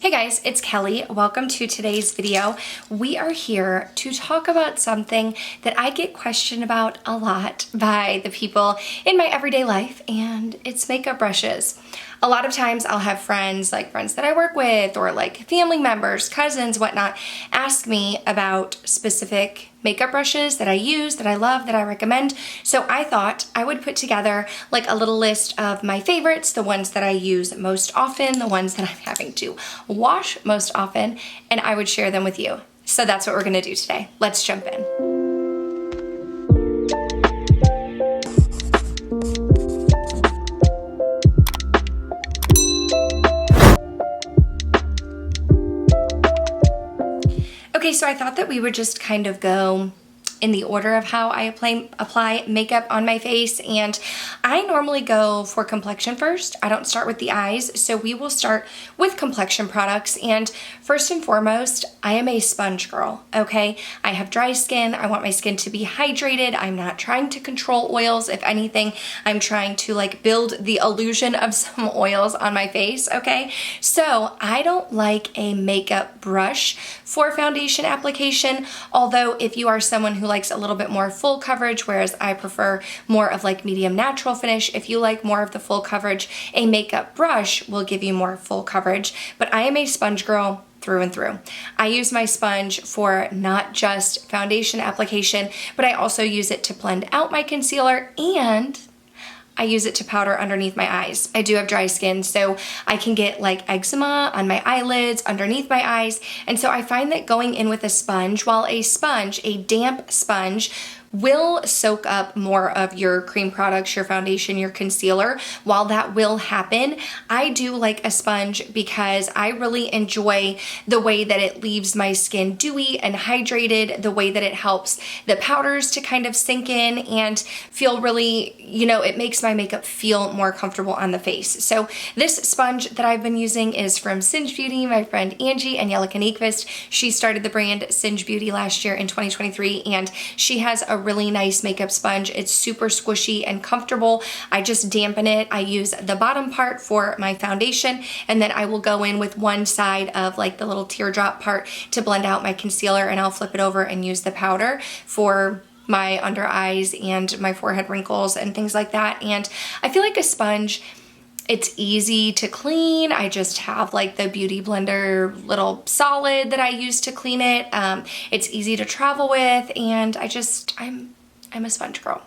Hey guys, it's Kelly. Welcome to today's video. We are here to talk about something that I get questioned about a lot by the people in my everyday life, and it's makeup brushes. A lot of times I'll have friends, like friends that I work with or like family members, cousins, whatnot, ask me about specific makeup brushes that I use, that I love, that I recommend. So I thought I would put together like a little list of my favorites, the ones that I use most often, the ones that I'm having to wash most often, and I would share them with you. So that's what we're gonna do today. Let's jump in. Okay, so I thought that we would just kind of go in the order of how I apply makeup on my face, and I normally go for complexion first. I don't start with the eyes, so we will start with complexion products. And first and foremost, I am a sponge girl, okay? I have dry skin. I want my skin to be hydrated. I'm not trying to control oils. If anything, I'm trying to like build the illusion of some oils on my face, okay? So I don't like a makeup brush for foundation application, although if you are someone who likes a little bit more full coverage, whereas I prefer more of like medium natural finish. If you like more of the full coverage, a makeup brush will give you more full coverage, but I am a sponge girl through and through. I use my sponge for not just foundation application, but I also use it to blend out my concealer, and I use it to powder underneath my eyes. I do have dry skin, so I can get like eczema on my eyelids, underneath my eyes. And so I find that going in with a sponge, while a sponge, a damp sponge, will soak up more of your cream products, your foundation, your concealer. While that will happen, I do like a sponge because I really enjoy the way that it leaves my skin dewy and hydrated, the way that it helps the powders to kind of sink in and feel really, it makes my makeup feel more comfortable on the face. So this sponge that I've been using is from Singe Beauty. My friend Angie and Angelica Nyquist, she started the brand Singe Beauty last year in 2023, and she has a really nice makeup sponge. It's super squishy and comfortable. I just dampen it. I use the bottom part for my foundation, and then I will go in with one side of like the little teardrop part to blend out my concealer, and I'll flip it over and use the powder for my under eyes and my forehead wrinkles and things like that. And I feel like a sponge, it's easy to clean. I just have like the Beauty Blender little solid that I use to clean it. It's easy to travel with, and I'm a sponge girl.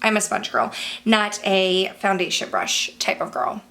I'm a sponge girl, not a foundation brush type of girl.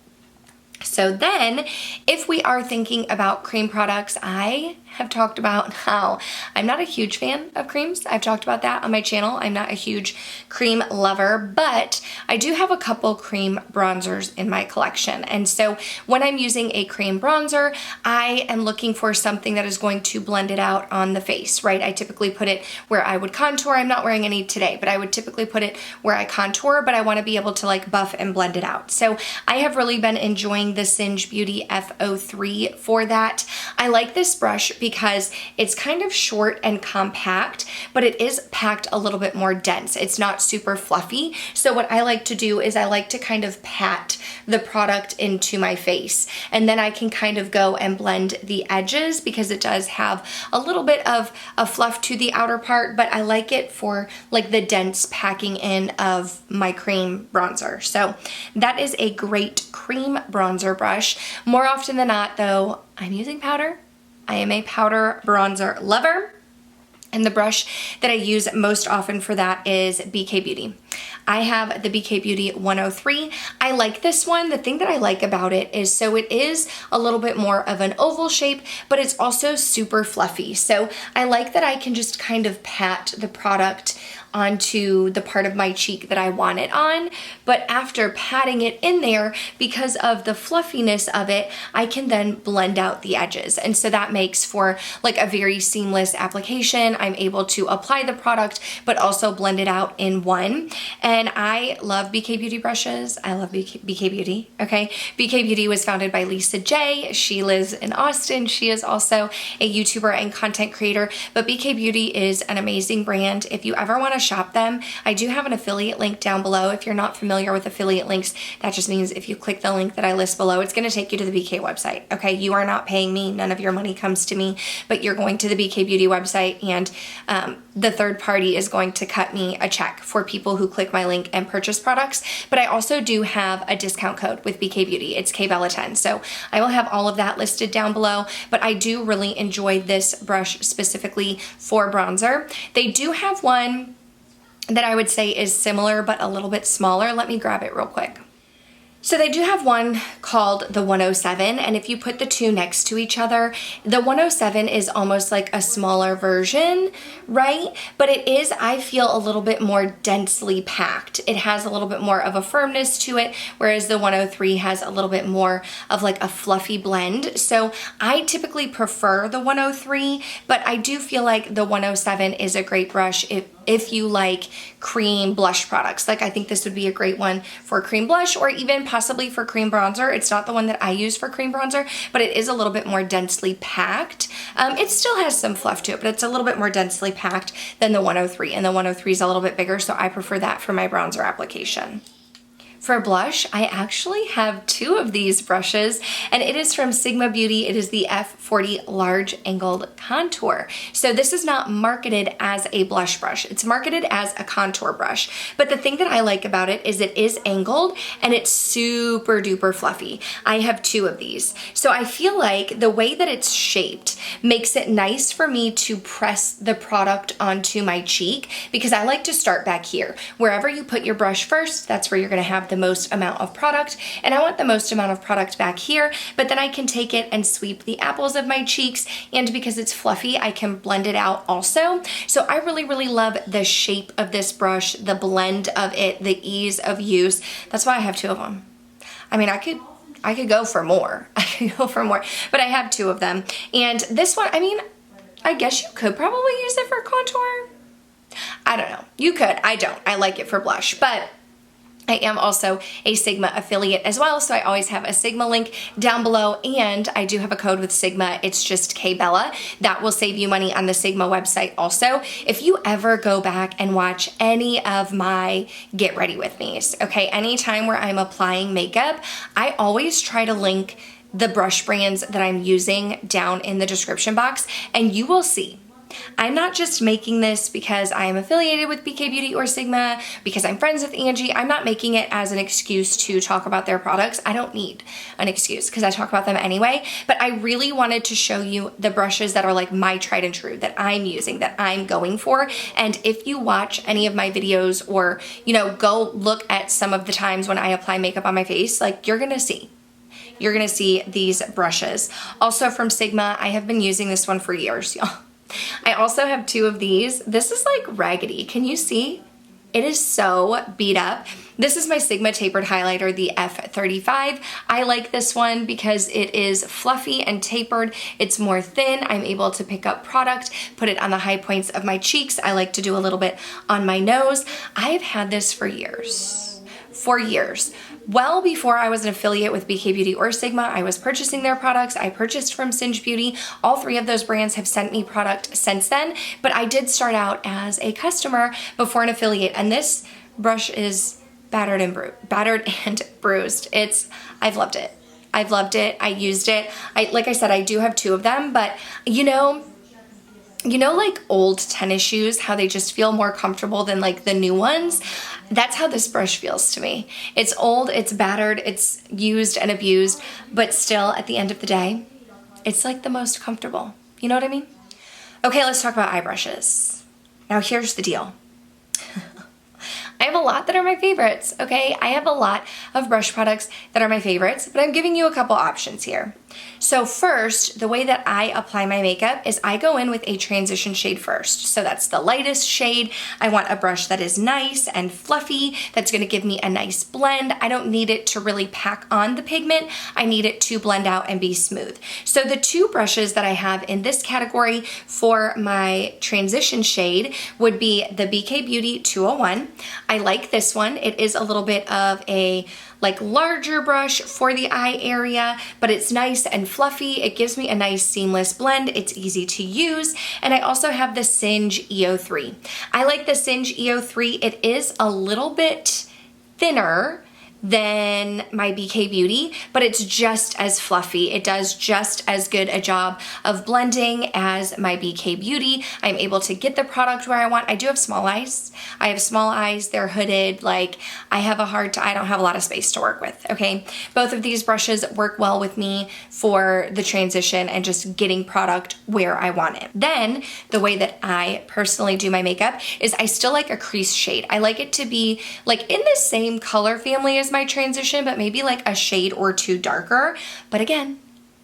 So then, if we are thinking about cream products, I have talked about how I'm not a huge fan of creams. I've talked about that on my channel. I'm not a huge cream lover, but I do have a couple cream bronzers in my collection. And so when I'm using a cream bronzer, I am looking for something that is going to blend it out on the face, right? I typically put it where I would contour. I'm not wearing any today, but I would typically put it where I contour, but I want to be able to like buff and blend it out. So I have really been enjoying the Singe Beauty F03 for that. I like this brush because it's kind of short and compact, but it is packed a little bit more dense. It's not super fluffy. So what I like to do is I like to kind of pat the product into my face, and then I can kind of go and blend the edges because it does have a little bit of a fluff to the outer part, but I like it for like the dense packing in of my cream bronzer. So that is a great cream bronzer brush. More often than not though, I'm using powder. I am a powder bronzer lover, and the brush that I use most often for that is KBeauty. I have the KBeauty 103. I like this one. The thing that I like about it is, so it is a little bit more of an oval shape, but it's also super fluffy. So I like that I can just kind of pat the product onto the part of my cheek that I want it on, but after patting it in there, because of the fluffiness of it, I can then blend out the edges. And so that makes for like a very seamless application. I'm able to apply the product, but also blend it out in one. And I love KBeauty brushes. I love KBeauty, okay? KBeauty was founded by Lisa J. She lives in Austin. She is also a YouTuber and content creator, but KBeauty is an amazing brand. If you ever want to shop them, I do have an affiliate link down below. If you're not familiar with affiliate links, that just means if you click the link that I list below, it's going to take you to the BK website. Okay, you are not paying me. None of your money comes to me, but you're going to the BK Beauty website, and the third party is going to cut me a check for people who click my link and purchase products. But I also do have a discount code with BK Beauty. It's KBella10. So I will have all of that listed down below, but I do really enjoy this brush specifically for bronzer. They do have one that I would say is similar but a little bit smaller. Let me grab it real quick. So they do have one called the 107, and if you put the two next to each other, the 107 is almost like a smaller version, right? But it is, I feel, a little bit more densely packed. It has a little bit more of a firmness to it, whereas the 103 has a little bit more of like a fluffy blend. So I typically prefer the 103, but I do feel like the 107 is a great brush if you like cream blush products. Like, I think this would be a great one for cream blush, or even possibly for cream bronzer. It's not the one that I use for cream bronzer, but it is a little bit more densely packed. It still has some fluff to it, but it's a little bit more densely packed than the 103, and the 103 is a little bit bigger, so I prefer that for my bronzer application. For blush, I actually have two of these brushes, and it is from Sigma Beauty. It is the F40 Large Angled Contour. So this is not marketed as a blush brush. It's marketed as a contour brush. But the thing that I like about it is it is angled and it's super duper fluffy. I have two of these. So I feel like the way that it's shaped makes it nice for me to press the product onto my cheek, because I like to start back here. Wherever you put your brush first, that's where you're gonna have the most amount of product, and I want the most amount of product back here, but then I can take it and sweep the apples of my cheeks, and because it's fluffy, I can blend it out also. So I really, really love the shape of this brush, the blend of it, the ease of use. That's why I have two of them. I mean, I could go for more. I could go for more, but I have two of them. And this one, I mean, I guess you could probably use it for contour. I don't know. You could. I don't. I like it for blush, but I am also a Sigma affiliate as well, so I always have a Sigma link down below, and I do have a code with Sigma. It's just KBella. That will save you money on the Sigma website also. If you ever go back and watch any of my Get Ready With Me's, okay, anytime where I'm applying makeup, I always try to link the brush brands that I'm using down in the description box, and you will see I'm not just making this because I am affiliated with BK Beauty or Sigma, because I'm friends with Angie. I'm not making it as an excuse to talk about their products. I don't need an excuse because I talk about them anyway, but I really wanted to show you the brushes that are like my tried and true, that I'm using, that I'm going for. And if you watch any of my videos, or, you know, go look at some of the times when I apply makeup on my face, like, you're gonna see these brushes. Also from Sigma, I have been using this one for years, y'all. I also have two of these. This is like raggedy. Can you see? It is so beat up. This is my Sigma Tapered Highlighter, the F35. I like this one because it is fluffy and tapered. It's more thin. I'm able to pick up product, put it on the high points of my cheeks. I like to do a little bit on my nose. I've had this for years. Well before I was an affiliate with BK Beauty or Sigma, I was purchasing their products. I purchased from Singe Beauty. All three of those brands have sent me product since then, but I did start out as a customer before an affiliate, and this brush is battered and bruised. I've loved it. I used it. Like I said, I do have two of them, but you know, like old tennis shoes, how they just feel more comfortable than like the new ones? That's how this brush feels to me. It's old, it's battered, it's used and abused, but still, at the end of the day, it's like the most comfortable. You know what I mean? Okay, let's talk about eye brushes. Now here's the deal. I have a lot that are my favorites, okay? I have a lot of brush products that are my favorites, but I'm giving you a couple options here. So first, the way that I apply my makeup is I go in with a transition shade first. So that's the lightest shade. I want a brush that is nice and fluffy, that's gonna give me a nice blend. I don't need it to really pack on the pigment. I need it to blend out and be smooth. So the two brushes that I have in this category for my transition shade would be the BK Beauty 201. I like this one. It is a little bit of a like larger brush for the eye area, but it's nice and fluffy. It gives me a nice seamless blend. It's easy to use. And I also have the Singe EO3. I like the Singe EO3. It is a little bit thinner than my KBeauty, but it's just as fluffy. It does just as good a job of blending as my KBeauty. I'm able to get the product where I want. I do have small eyes. I have small eyes. They're hooded. Like I don't have a lot of space to work with, okay? Both of these brushes work well with me for the transition and just getting product where I want it. Then the way that I personally do my makeup is I still like a crease shade. I like it to be like in the same color family as my transition, but maybe like a shade or two darker. But again,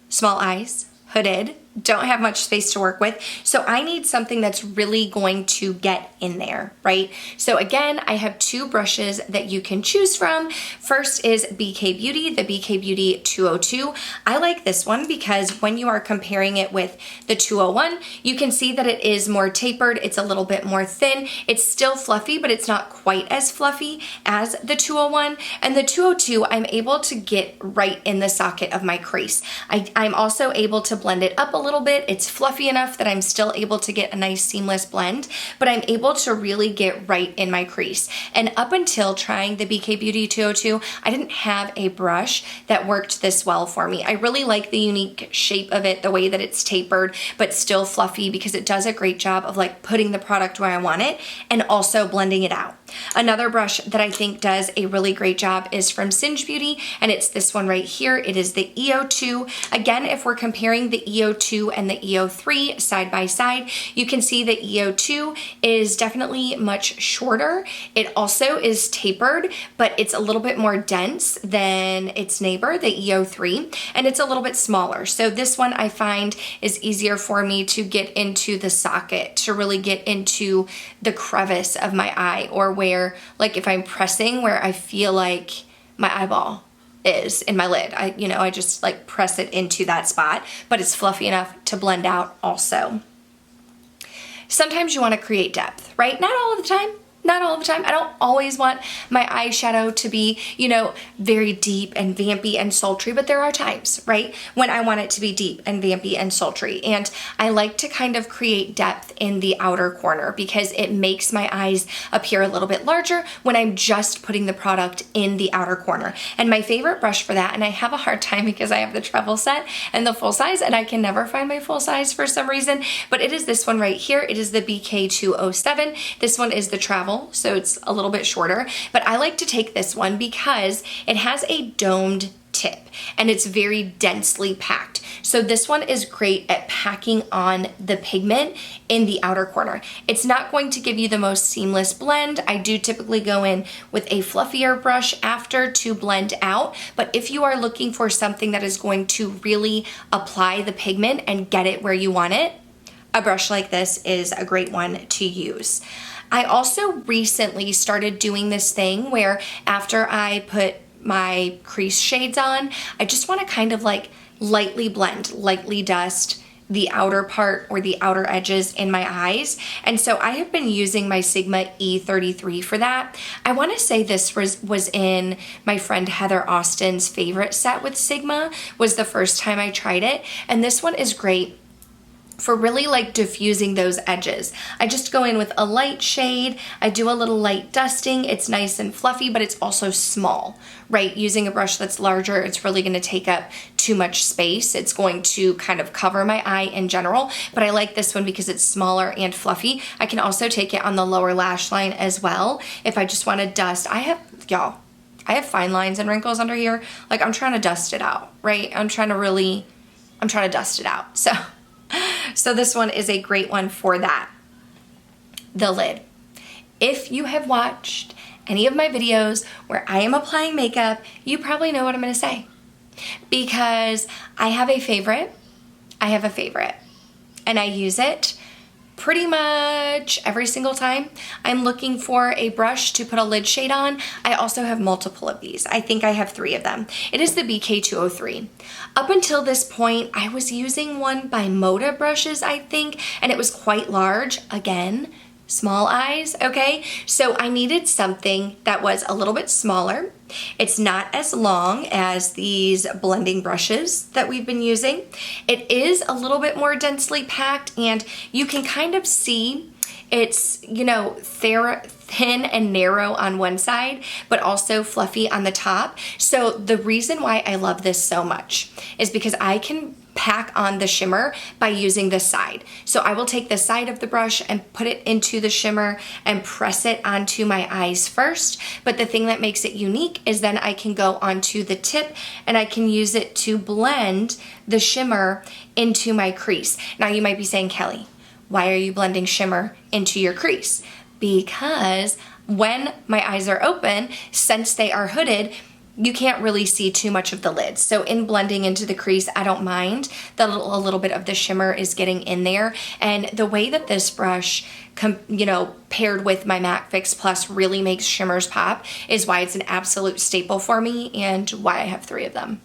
small eyes, hooded, don't have much space to work with. So I need something that's really going to get in there, right? So again, I have two brushes that you can choose from. First is KBeauty, the KBeauty 202. I like this one because when you are comparing it with the 201, you can see that it is more tapered. It's a little bit more thin. It's still fluffy, but it's not quite as fluffy as the 201. And the 202, I'm able to get right in the socket of my crease. I'm also able to blend it up a little bit. It's fluffy enough that I'm still able to get a nice seamless blend, but I'm able to really get right in my crease. And up until trying the KBeauty 202, I didn't have a brush that worked this well for me. I really like the unique shape of it, the way that it's tapered, but still fluffy, because it does a great job of like putting the product where I want it and also blending it out. Another brush that I think does a really great job is from Singe Beauty, and it's this one right here. It is the EO2. Again, if we're comparing the EO2 and the EO3 side by side, you can see the EO2 is definitely much shorter. It also is tapered, but it's a little bit more dense than its neighbor, the EO3, and it's a little bit smaller. So this one I find is easier for me to get into the socket, to really get into the crevice of my eye, or where, like if I'm pressing where I feel like my eyeball is in my lid. I just like press it into that spot, but it's fluffy enough to blend out also. Sometimes you want to create depth, right? Not all of the time. Not all the time. I don't always want my eyeshadow to be, very deep and vampy and sultry, but there are times, right, when I want it to be deep and vampy and sultry. And I like to kind of create depth in the outer corner because it makes my eyes appear a little bit larger when I'm just putting the product in the outer corner. And my favorite brush for that, and I have a hard time because I have the treble set and the full size, and I can never find my full size for some reason, but it is this one right here. It is the BK207. This one is the travel, so it's a little bit shorter, but I like to take this one because it has a domed tip and it's very densely packed. So this one is great at packing on the pigment in the outer corner. It's not going to give you the most seamless blend. I do typically go in with a fluffier brush after to blend out, but if you are looking for something that is going to really apply the pigment and get it where you want it, a brush like this is a great one to use. I also recently started doing this thing where after I put my crease shades on, I just want to kind of like lightly blend, lightly dust the outer part or the outer edges in my eyes. And so I have been using my Sigma E33 for that. I want to say this was in my friend Heather Austin's favorite set with Sigma, was the first time I tried it. And this one is great for really like diffusing those edges. I just go in with a light shade. I do a little light dusting. It's nice and fluffy, but it's also small, right? Using a brush that's larger, it's really going to take up too much space. It's going to kind of cover my eye in general, but I like this one because it's smaller and fluffy. I can also take it on the lower lash line as well if I just want to dust. I have fine lines and wrinkles under here. Like I'm trying to dust it out, right? I'm trying to dust it out. So this one is a great one for that. The lid. If you have watched any of my videos where I am applying makeup, you probably know what I'm going to say. Because I have a favorite. And I use it pretty much every single time I'm looking for a brush to put a lid shade on. I also have multiple of these. I think I have 3 of them. It is the BK203. Up until this point, I was using one by Moda brushes, I think, and it was quite large. Again, small eyes, okay? So I needed something that was a little bit smaller. It's not as long as these blending brushes that we've been using. It is a little bit more densely packed, and you can kind of see it's, you know, thin and narrow on one side, but also fluffy on the top. So the reason why I love this so much is because I can pack on the shimmer by using this side. So I will take the side of the brush and put it into the shimmer and press it onto my eyes first. But the thing that makes it unique is then I can go onto the tip and I can use it to blend the shimmer into my crease. Now you might be saying, Kelly, why are you blending shimmer into your crease? Because when my eyes are open, since they are hooded, you can't really see too much of the lids. So in blending into the crease, I don't mind that a little bit of the shimmer is getting in there. And the way that this brush, you know, paired with my MAC Fix Plus really makes shimmers pop is why it's an absolute staple for me and why I have 3 of them.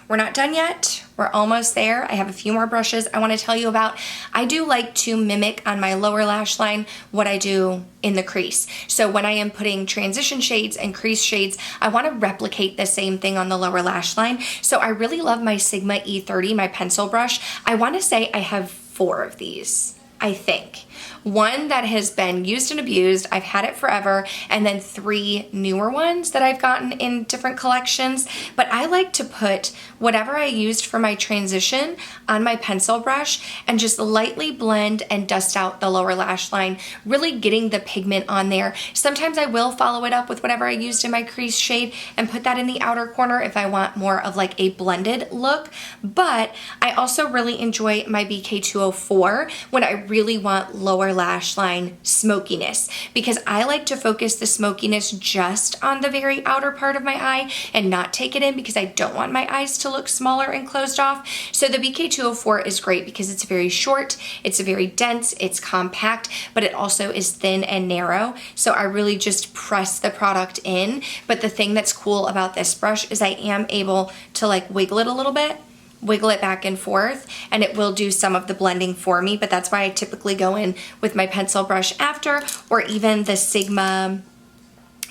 We're not done yet. We're almost there. I have a few more brushes I want to tell you about. I do like to mimic on my lower lash line what I do in the crease. So when I am putting transition shades and crease shades, I want to replicate the same thing on the lower lash line. So I really love my Sigma E30, my pencil brush. I want to say I have 4 of these, I think. One that has been used and abused, I've had it forever, and then 3 newer ones that I've gotten in different collections. But I like to put whatever I used for my transition on my pencil brush and just lightly blend and dust out the lower lash line, really getting the pigment on there. Sometimes I will follow it up with whatever I used in my crease shade and put that in the outer corner if I want more of like a blended look. But I also really enjoy my BK204 when I really want lower lash line smokiness, because I like to focus the smokiness just on the very outer part of my eye and not take it in because I don't want my eyes to look smaller and closed off. So the BK204 is great because it's very short, it's very dense, it's compact, but it also is thin and narrow. So I really just press the product in. But the thing that's cool about this brush is I am able to like wiggle it a little bit, wiggle it back and forth, and it will do some of the blending for me. But that's why I typically go in with my pencil brush after, or even the Sigma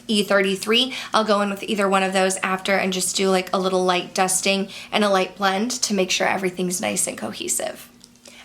E33. I'll go in with either one of those after and just do like a little light dusting and a light blend to make sure everything's nice and cohesive.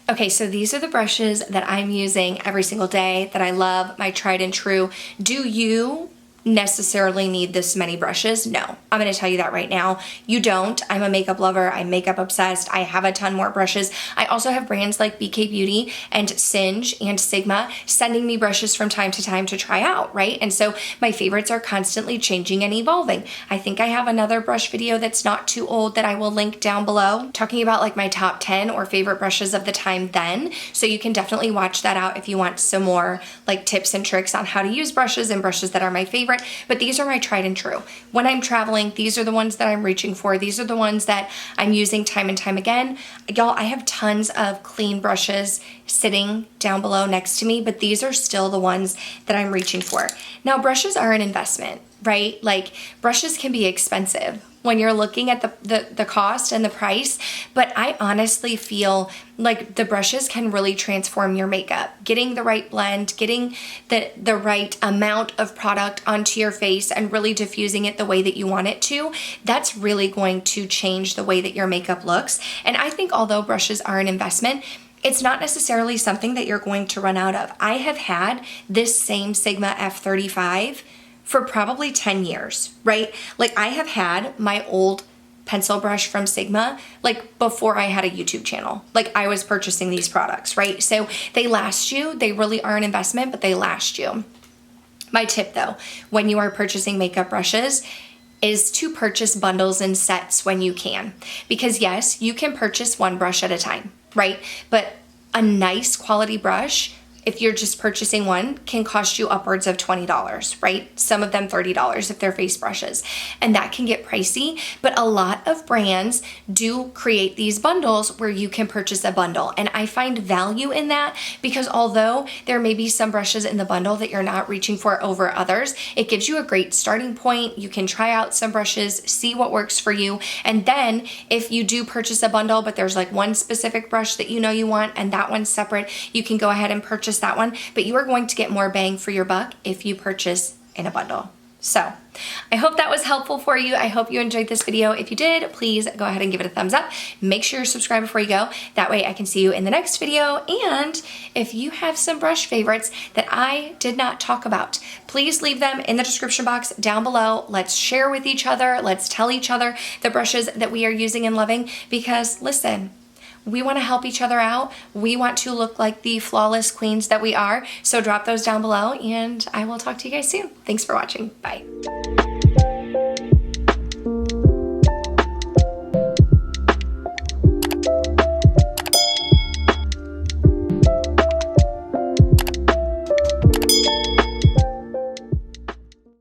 Okay, so these are the brushes that I'm using every single day that I love, my tried and true. Do you necessarily need this many brushes? No, I'm going to tell you that right now. You don't. I'm a makeup lover. I'm makeup obsessed. I have a ton more brushes. I also have brands like KBellaBeauty and Singe and Sigma sending me brushes from time to time to try out, right? And so my favorites are constantly changing and evolving. I think I have another brush video that's not too old that I will link down below, talking about like my top 10 or favorite brushes of the time then. So you can definitely watch that out if you want some more like tips and tricks on how to use brushes and brushes that are my favorite. But these are my tried and true. When I'm traveling, these are the ones that I'm reaching for. These are the ones that I'm using time and time again. Y'all, I have tons of clean brushes sitting down below next to me, but these are still the ones that I'm reaching for. Now, brushes are an investment, right? Like, brushes can be expensive when you're looking at the cost and the price, but I honestly feel like the brushes can really transform your makeup. Getting the right blend, getting the right amount of product onto your face and really diffusing it the way that you want it to, that's really going to change the way that your makeup looks. And I think although brushes are an investment, it's not necessarily something that you're going to run out of. I have had this same Sigma F35 for probably 10 years, right? Like, I have had my old pencil brush from Sigma like before I had a YouTube channel. Like, I was purchasing these products, right? So they last you. They really are an investment, but they last you. My tip though, when you are purchasing makeup brushes, is to purchase bundles and sets when you can. Because yes, you can purchase one brush at a time, right? But a nice quality brush, if you're just purchasing one, can cost you upwards of $20, right? Some of them $30 if they're face brushes. And that can get pricey, but a lot of brands do create these bundles where you can purchase a bundle. And I find value in that because although there may be some brushes in the bundle that you're not reaching for over others, it gives you a great starting point. You can try out some brushes, see what works for you. And then if you do purchase a bundle, but there's like one specific brush that you know you want and that one's separate, you can go ahead and purchase purchase that one, but you are going to get more bang for your buck if you purchase in a bundle. So I hope that was helpful for you. I hope you enjoyed this video. If you did, please go ahead and give it a thumbs up. Make sure you're subscribed before you go. That way I can see you in the next video. And if you have some brush favorites that I did not talk about, please leave them in the description box down below. Let's share with each other. Let's tell each other the brushes that we are using and loving, because listen, we want to help each other out. We want to look like the flawless queens that we are. So drop those down below and I will talk to you guys soon. Thanks for watching. Bye.